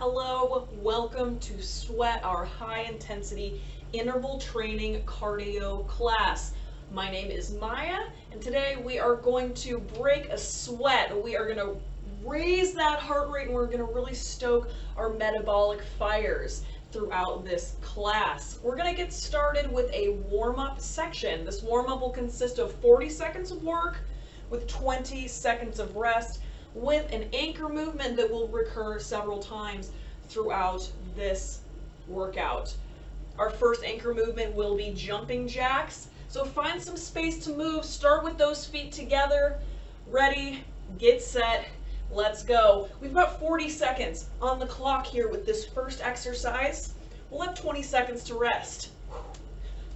Hello, welcome to Sweat, our high intensity interval training cardio class. My name is Maya, and today we are going to break a sweat. We are going to raise that heart rate, and we're going to really stoke our metabolic fires throughout this class. We're going to get started with a warm-up section. This warm-up will consist of 40 seconds of work with 20 seconds of rest, with an anchor movement that will recur several times throughout this workout. Our first anchor movement will be jumping jacks. So find some space to move. Start with those feet together. Ready, get set, let's go. We've got 40 seconds on the clock here with this first exercise. We'll have 20 seconds to rest.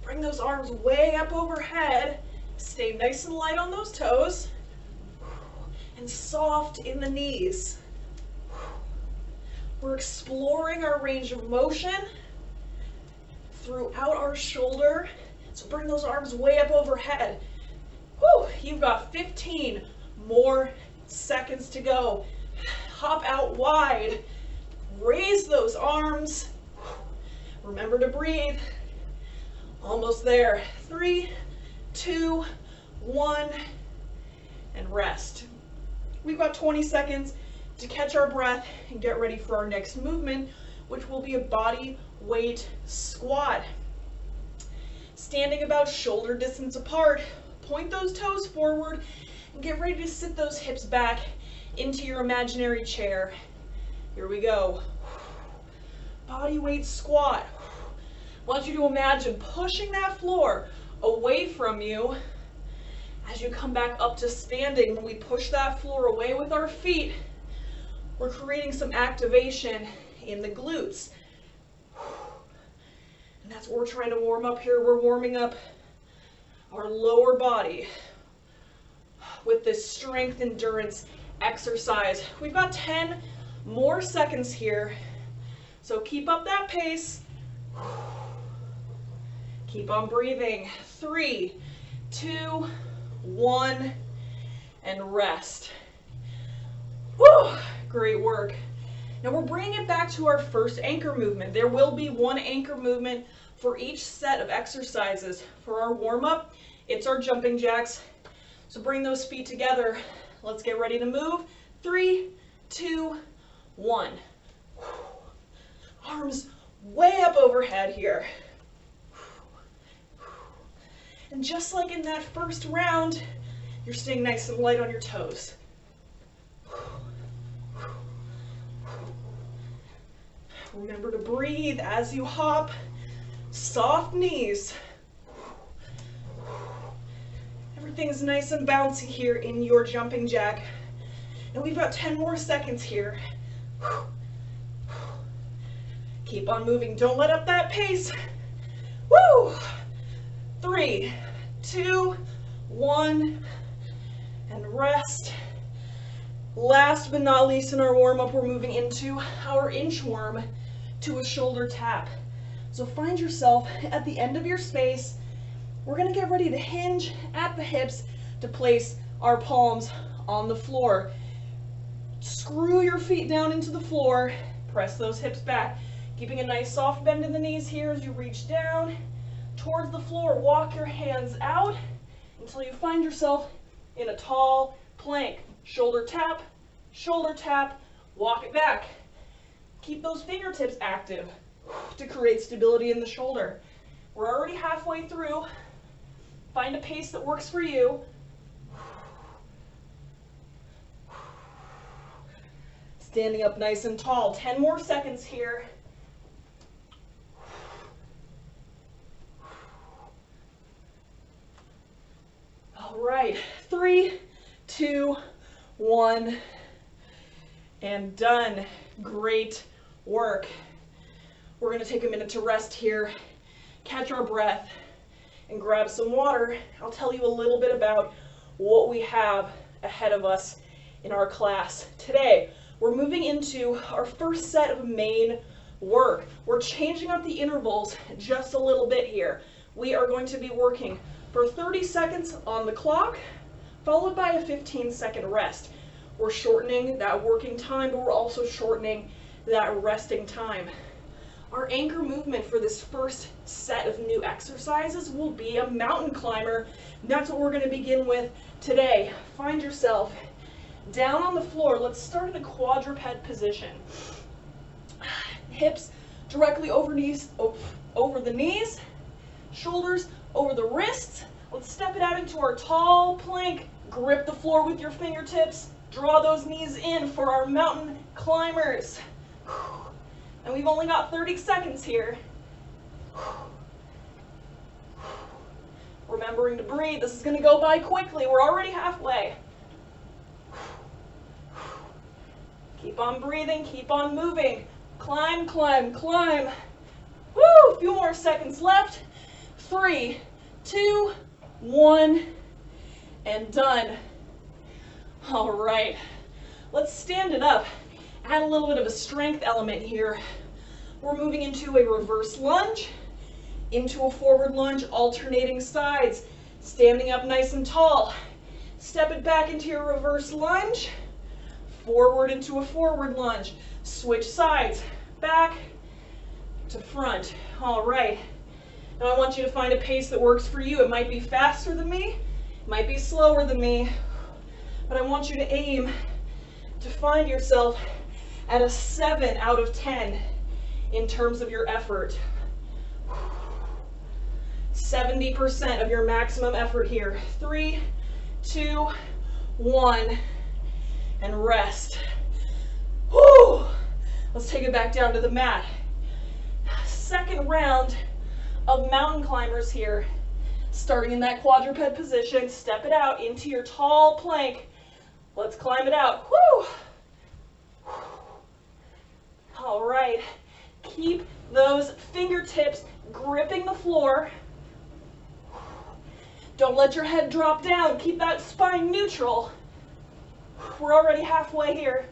Bring those arms way up overhead. Stay nice and light on those toes. And soft in the knees. We're exploring our range of motion throughout our shoulder. So bring those arms way up overhead. Whew, you've got 15 more seconds to go. Hop out wide. Raise those arms. Remember to breathe. Almost there. 3, 2, 1, and rest. We've got 20 seconds to catch our breath and get ready for our next movement, which will be a body weight squat. Standing about shoulder distance apart, point those toes forward and get ready to sit those hips back into your imaginary chair. Here we go. Body weight squat. I want you to imagine pushing that floor away from you. As you come back up to standing, when we push that floor away with our feet, we're creating some activation in the glutes. And that's what we're trying to warm up here. We're warming up our lower body with this strength endurance exercise. We've got 10 more seconds here. So keep up that pace. Keep on breathing. 3, 2, 1, and rest. Woo! Great work. Now we're bringing it back to our first anchor movement. There will be one anchor movement for each set of exercises. For our warm-up, it's our jumping jacks. So bring those feet together. Let's get ready to move. 3, 2, 1. Arms way up overhead here. And just like in that first round, you're staying nice and light on your toes. Remember to breathe as you hop. Soft knees. Everything's nice and bouncy here in your jumping jack. And we've got 10 more seconds here. Keep on moving. Don't let up that pace. Woo! 3, 2, 1, and rest. Last but not least in our warm-up, we're moving into our inchworm to a shoulder tap. So find yourself at the end of your space. We're going to get ready to hinge at the hips to place our palms on the floor. Screw your feet down into the floor. Press those hips back, keeping a nice soft bend in the knees here as you reach down towards the floor. Walk your hands out until you find yourself in a tall plank. Shoulder tap, walk it back. Keep those fingertips active to create stability in the shoulder. We're already halfway through. Find a pace that works for you. Standing up nice and tall. 10 more seconds here. All right, 3, 2, 1, and done. Great work. We're going to take a minute to rest here, catch our breath, and grab some water. I'll tell you a little bit about what we have ahead of us in our class today. We're moving into our first set of main work. We're changing up the intervals just a little bit here. We are going to be working for 30 seconds on the clock, followed by a 15-second rest. We're shortening that working time, but we're also shortening that resting time. Our anchor movement for this first set of new exercises will be a mountain climber. And that's what we're going to begin with today. Find yourself down on the floor. Let's start in a quadruped position. Hips directly over the knees, shoulders over the wrists. Let's step it out into our tall plank. Grip the floor with your fingertips. Draw those knees in for our mountain climbers. And we've only got 30 seconds here. Remembering to breathe. This is going to go by quickly. We're already halfway. Keep on breathing. Keep on moving. Climb, climb, climb. Woo! A few more seconds left. 3, 2, 1, and done. All right. Let's stand it up. Add a little bit of a strength element here. We're moving into a reverse lunge, into a forward lunge, alternating sides. Standing up nice and tall. Step it back into your reverse lunge. Forward into a forward lunge. Switch sides. Back to front. All right. Now I want you to find a pace that works for you. It might be faster than me. It might be slower than me. But I want you to aim to find yourself at a 7 out of 10 in terms of your effort. 70% of your maximum effort here. 3, 2, 1, and rest. Whew. Let's take it back down to the mat. Second round of mountain climbers here. Starting in that quadruped position, step it out into your tall plank. Let's climb it out. Woo! All right. Keep those fingertips gripping the floor. Don't let your head drop down. Keep that spine neutral. We're already halfway here.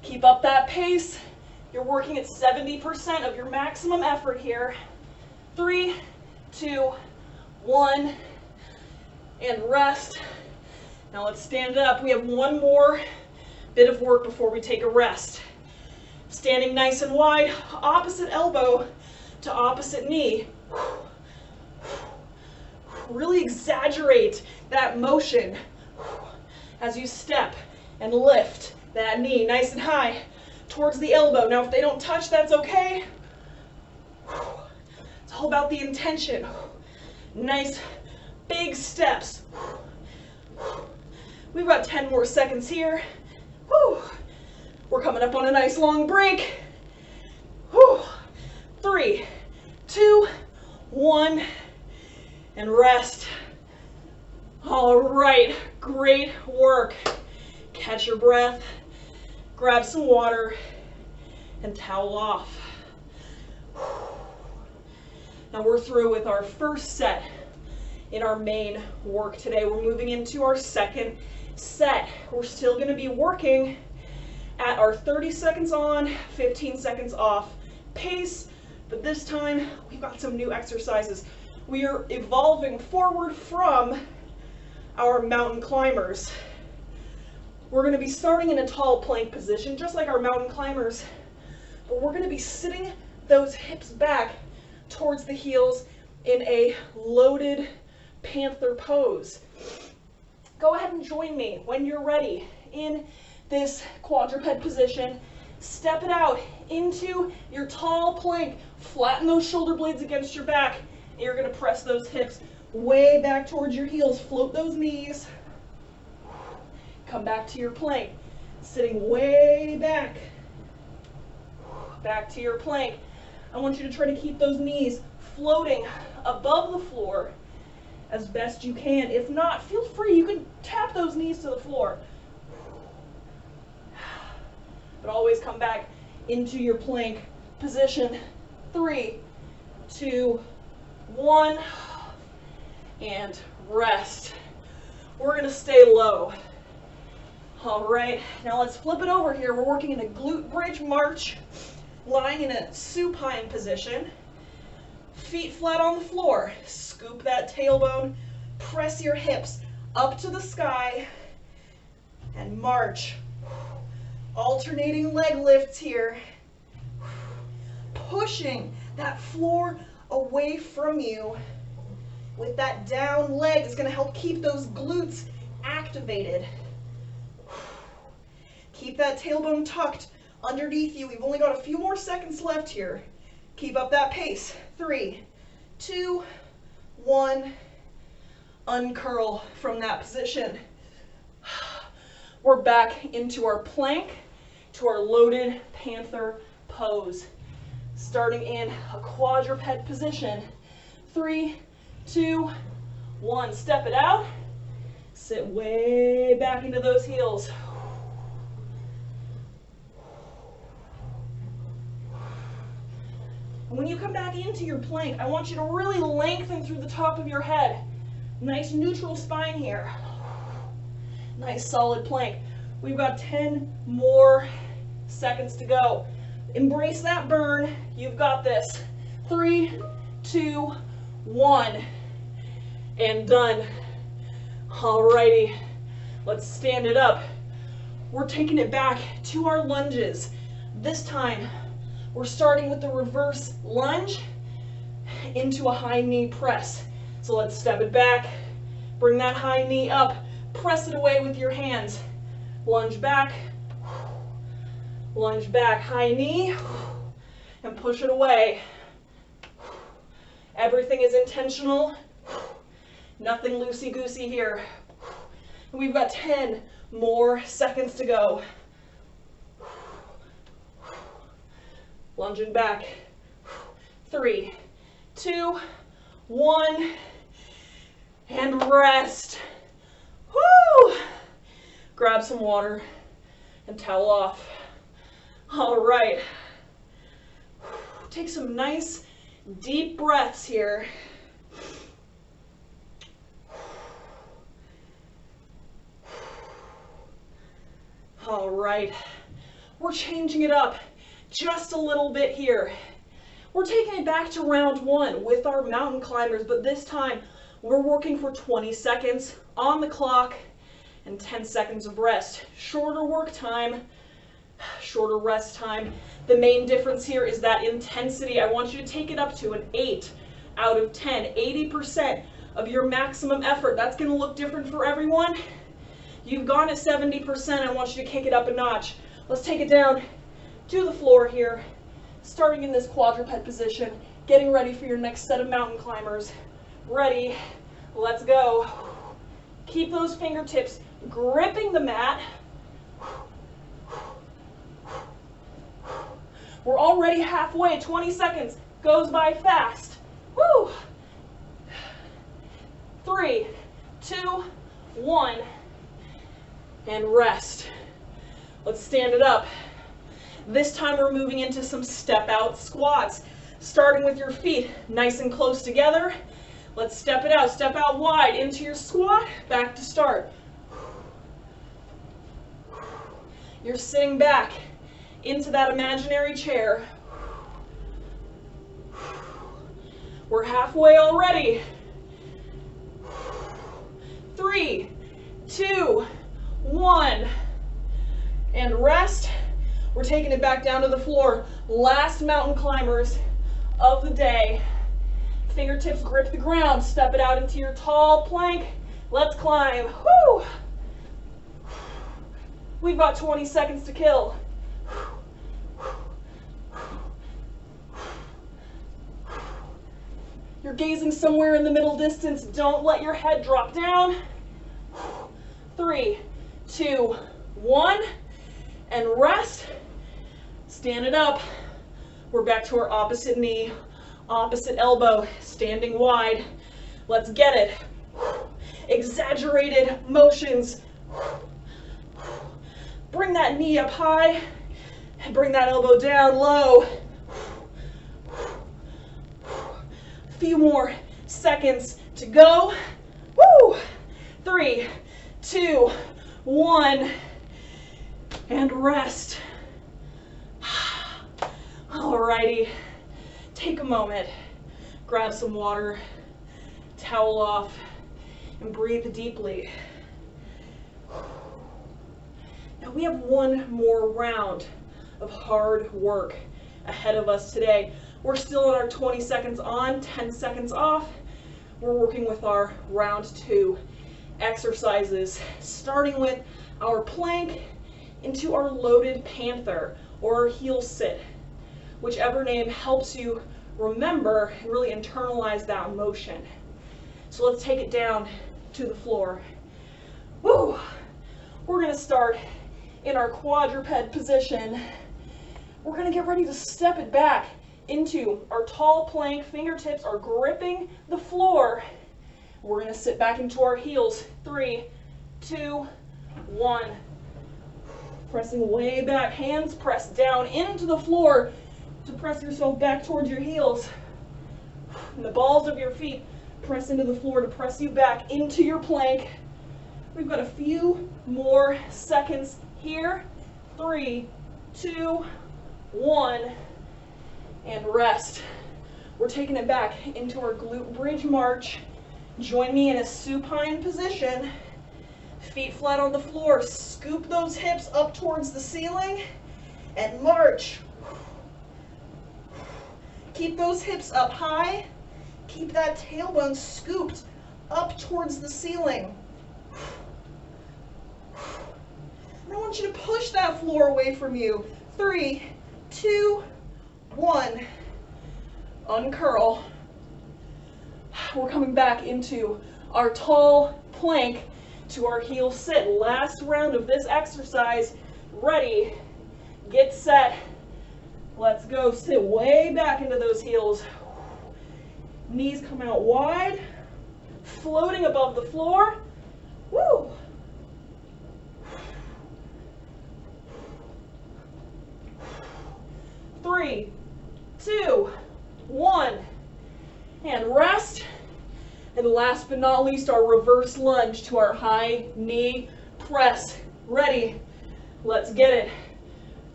Keep up that pace. You're working at 70% of your maximum effort here. 3, 2, 1, and rest. Now let's stand up. We have one more bit of work before we take a rest. Standing nice and wide, opposite elbow to opposite knee. Really exaggerate that motion as you step and lift that knee nice and high towards the elbow. Now if they don't touch, that's okay. It's all about the intention. Nice big steps. We've got 10 more seconds here. We're coming up on a nice long break. 3, 2, 1, and rest. All right, great work. Catch your breath, grab some water, and towel off. Now we're through with our first set in our main work today. We're moving into our second set. We're still going to be working at our 30 seconds on, 15 seconds off pace, but this time we've got some new exercises. We are evolving forward from our mountain climbers. We're going to be starting in a tall plank position, just like our mountain climbers, but we're going to be sitting those hips back towards the heels in a loaded panther pose. Go ahead and join me when you're ready in this quadruped position. Step it out into your tall plank. Flatten those shoulder blades against your back. And you're going to press those hips way back towards your heels. Float those knees. Come back to your plank. Sitting way back. Back to your plank. I want you to try to keep those knees floating above the floor as best you can. If not, feel free. You can tap those knees to the floor. But always come back into your plank position. 3, 2, 1, and rest. We're going to stay low. All right, now let's flip it over here. We're working in a glute bridge march, lying in a supine position. Feet flat on the floor. Scoop that tailbone. Press your hips up to the sky. and march. Alternating leg lifts here. Pushing that floor away from you with that down leg is going to help keep those glutes activated. Keep that tailbone tucked underneath you. We've only got a few more seconds left here. Keep up that pace. 3, 2, 1. Uncurl from that position. We're back into our plank, to our loaded panther pose. Starting in a quadruped position. 3, 2, 1. Step it out. Sit way back into those heels. When you come back into your plank, I want you to really lengthen through the top of your head. Nice neutral spine here. Nice solid plank. We've got 10 more seconds to go. Embrace that burn. You've got this. 3, 2, 1. And done. Alrighty. Let's stand it up. We're taking it back to our lunges. This time, we're starting with the reverse lunge into a high knee press. So let's step it back, bring that high knee up, press it away with your hands. Lunge back, high knee, and push it away. Everything is intentional, nothing loosey-goosey here. And we've got 10 more seconds to go. Lunging back. 3, 2, 1, and rest. Woo! Grab some water and towel off. All right. Take some nice deep breaths here. All right. We're changing it up just a little bit here. We're taking it back to round 1 with our mountain climbers, but this time we're working for 20 seconds on the clock and 10 seconds of rest. Shorter work time, shorter rest time. The main difference here is that intensity. I want you to take it up to an 8 out of 10, 80% of your maximum effort. That's going to look different for everyone. You've gone at 70%. I want you to kick it up a notch. Let's take it down to the floor here, starting in this quadruped position, getting ready for your next set of mountain climbers. Ready, let's go. Keep those fingertips gripping the mat. We're already halfway, 20 seconds goes by fast. Woo! 3, 2, 1, and rest. Let's stand it up. This time we're moving into some step out squats. Starting with your feet nice and close together. Let's step it out. Step out wide into your squat. Back to start. You're sitting back into that imaginary chair. We're halfway already. 3, 2, 1. And rest. We're taking it back down to the floor. Last mountain climbers of the day. Fingertips grip the ground. Step it out into your tall plank. Let's climb. Woo! We've got 20 seconds to kill. You're gazing somewhere in the middle distance. Don't let your head drop down. 3, 2, 1, and rest. Stand it up. We're back to our opposite knee, opposite elbow, standing wide. Let's get it. Exaggerated motions. Bring that knee up high and bring that elbow down low. A few more seconds to go. Woo! 3, 2, 1, and rest. Alrighty, take a moment, grab some water, towel off, and breathe deeply. Now we have one more round of hard work ahead of us today. We're still in our 20 seconds on, 10 seconds off. We're working with our round 2 exercises, starting with our plank into our loaded panther or our heel sit. Whichever name helps you remember and really internalize that motion. So let's take it down to the floor. Woo! We're going to start in our quadruped position. We're going to get ready to step it back into our tall plank. Fingertips are gripping the floor. We're going to sit back into our heels. 3, 2, 1. Pressing way back. Hands press down into the floor to press yourself back towards your heels. And the balls of your feet press into the floor to press you back into your plank. We've got a few more seconds here. 3, 2, 1. And rest. We're taking it back into our glute bridge march. Join me in a supine position. Feet flat on the floor. Scoop those hips up towards the ceiling and march. Keep those hips up high. Keep that tailbone scooped up towards the ceiling. And I want you to push that floor away from you. 3, 2, 1. Uncurl. We're coming back into our tall plank to our heel sit. Last round of this exercise. Ready, get set. Let's go. Sit way back into those heels. Knees come out wide, floating above the floor. Woo! 3, 2, 1. And rest. And last but not least, our reverse lunge to our high knee press. Ready? Let's get it.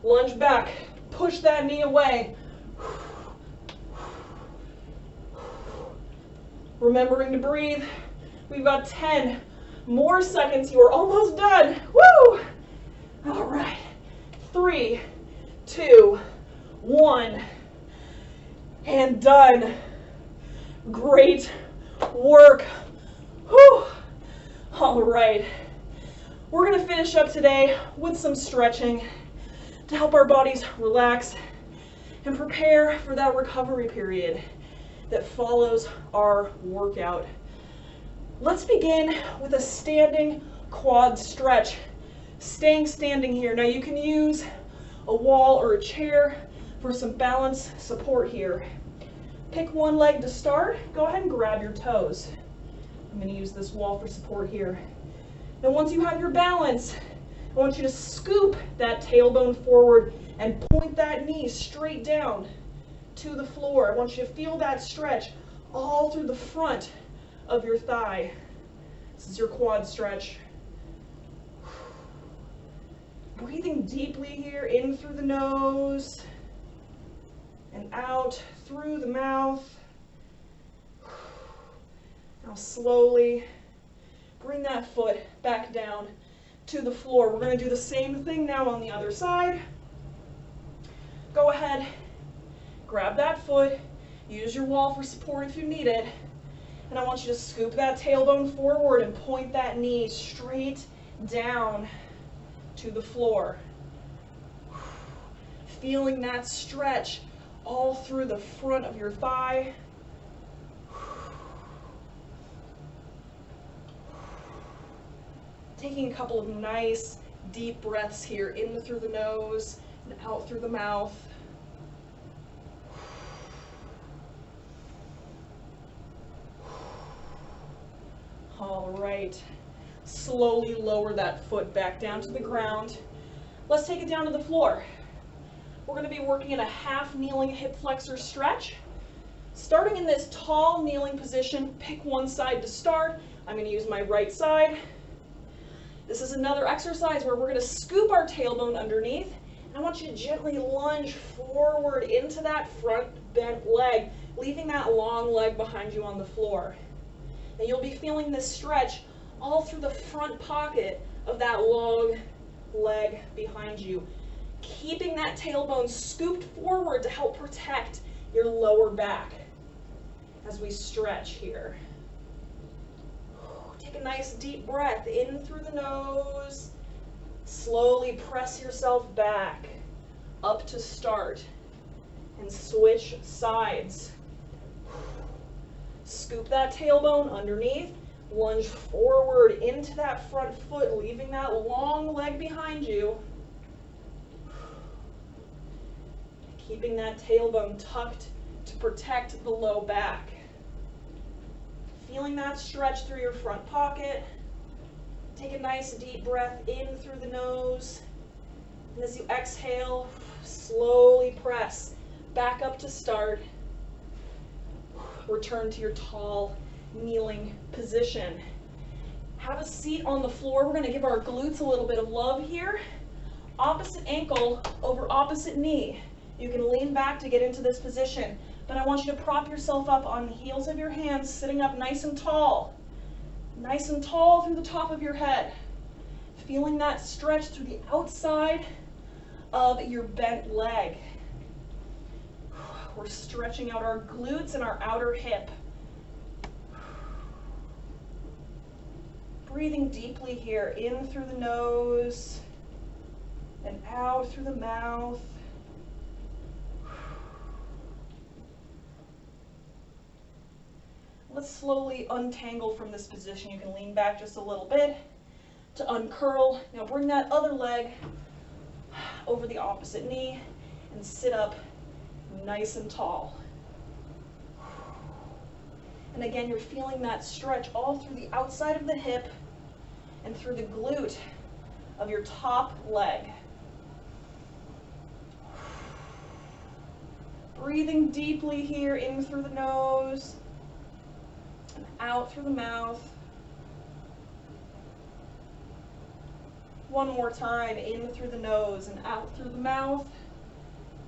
Lunge back. Push that knee away. Remembering to breathe. We've got 10 more seconds. You are almost done. Woo! All right. 3, 2, 1. And done. Great work. Whew. All right. We're going to finish up today with some stretching to help our bodies relax and prepare for that recovery period that follows our workout. Let's begin with a standing quad stretch. Staying standing here. Now you can use a wall or a chair for some balance support here. Pick one leg to start. Go ahead and grab your toes. I'm going to use this wall for support here. Now once you have your balance, I want you to scoop that tailbone forward and point that knee straight down to the floor. I want you to feel that stretch all through the front of your thigh. This is your quad stretch. Breathing deeply here, in through the nose and out through the mouth. Now slowly bring that foot back down to the floor. We're going to do the same thing now on the other side. Go ahead, grab that foot, use your wall for support if you need it, and I want you to scoop that tailbone forward and point that knee straight down to the floor. Feeling that stretch all through the front of your thigh. Taking a couple of nice deep breaths here, in through the nose and out through the mouth. All right, slowly lower that foot back down to the ground. Let's take it down to the floor. We're going to be working in a half kneeling hip flexor stretch. Starting in this tall kneeling position, pick one side to start. I'm going to use my right side. This is another exercise where we're going to scoop our tailbone underneath. And I want you to gently lunge forward into that front bent leg, leaving that long leg behind you on the floor. And you'll be feeling this stretch all through the front pocket of that long leg behind you. Keeping that tailbone scooped forward to help protect your lower back as we stretch here. Take a nice deep breath in through the nose. Slowly press yourself back up to start and switch sides. Scoop that tailbone underneath. Lunge forward into that front foot, leaving that long leg behind you. Keeping that tailbone tucked to protect the low back. Feeling that stretch through your front pocket. Take a nice deep breath in through the nose. And as you exhale, slowly press back up to start. Return to your tall, kneeling position. Have a seat on the floor. We're going to give our glutes a little bit of love here. Opposite ankle over opposite knee. You can lean back to get into this position, but I want you to prop yourself up on the heels of your hands, sitting up nice and tall. Nice and tall through the top of your head. Feeling that stretch through the outside of your bent leg. We're stretching out our glutes and our outer hip. Breathing deeply here, in through the nose and out through the mouth. Let's slowly untangle from this position. You can lean back just a little bit to uncurl. Now bring that other leg over the opposite knee and sit up nice and tall. And again, you're feeling that stretch all through the outside of the hip and through the glute of your top leg. Breathing deeply here, in through the nose and out through the mouth. One more time, in through the nose and out through the mouth.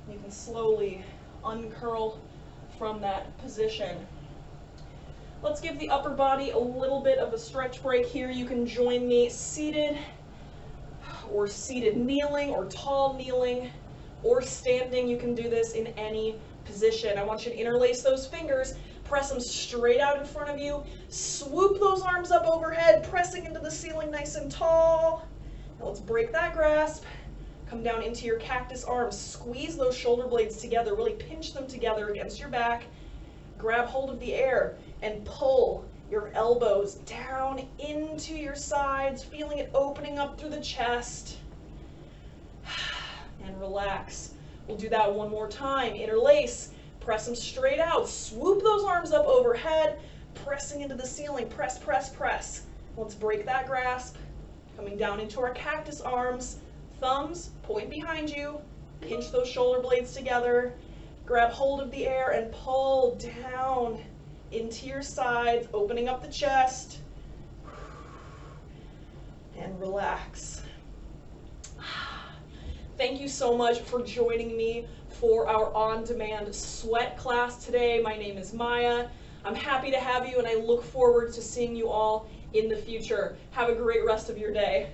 You can slowly uncurl from that position. Let's give the upper body a little bit of a stretch break here. You can join me seated or seated kneeling or tall kneeling or standing. You can do this in any position. I want you to interlace those fingers, press them straight out in front of you, swoop those arms up overhead, pressing into the ceiling nice and tall. Now let's break that grasp. Come down into your cactus arms. Squeeze those shoulder blades together. Really pinch them together against your back. Grab hold of the air and pull your elbows down into your sides, feeling it opening up through the chest. And relax. We'll do that one more time. Interlace. Press them straight out. Swoop those arms up overhead, pressing into the ceiling. Press, press, press. Let's break that grasp. Coming down into our cactus arms. Thumbs point behind you. Pinch those shoulder blades together. Grab hold of the air and pull down into your sides, opening up the chest. And relax. Thank you so much for joining me for our on-demand sweat class today. My name is Maya. I'm happy to have you, and I look forward to seeing you all in the future. Have a great rest of your day.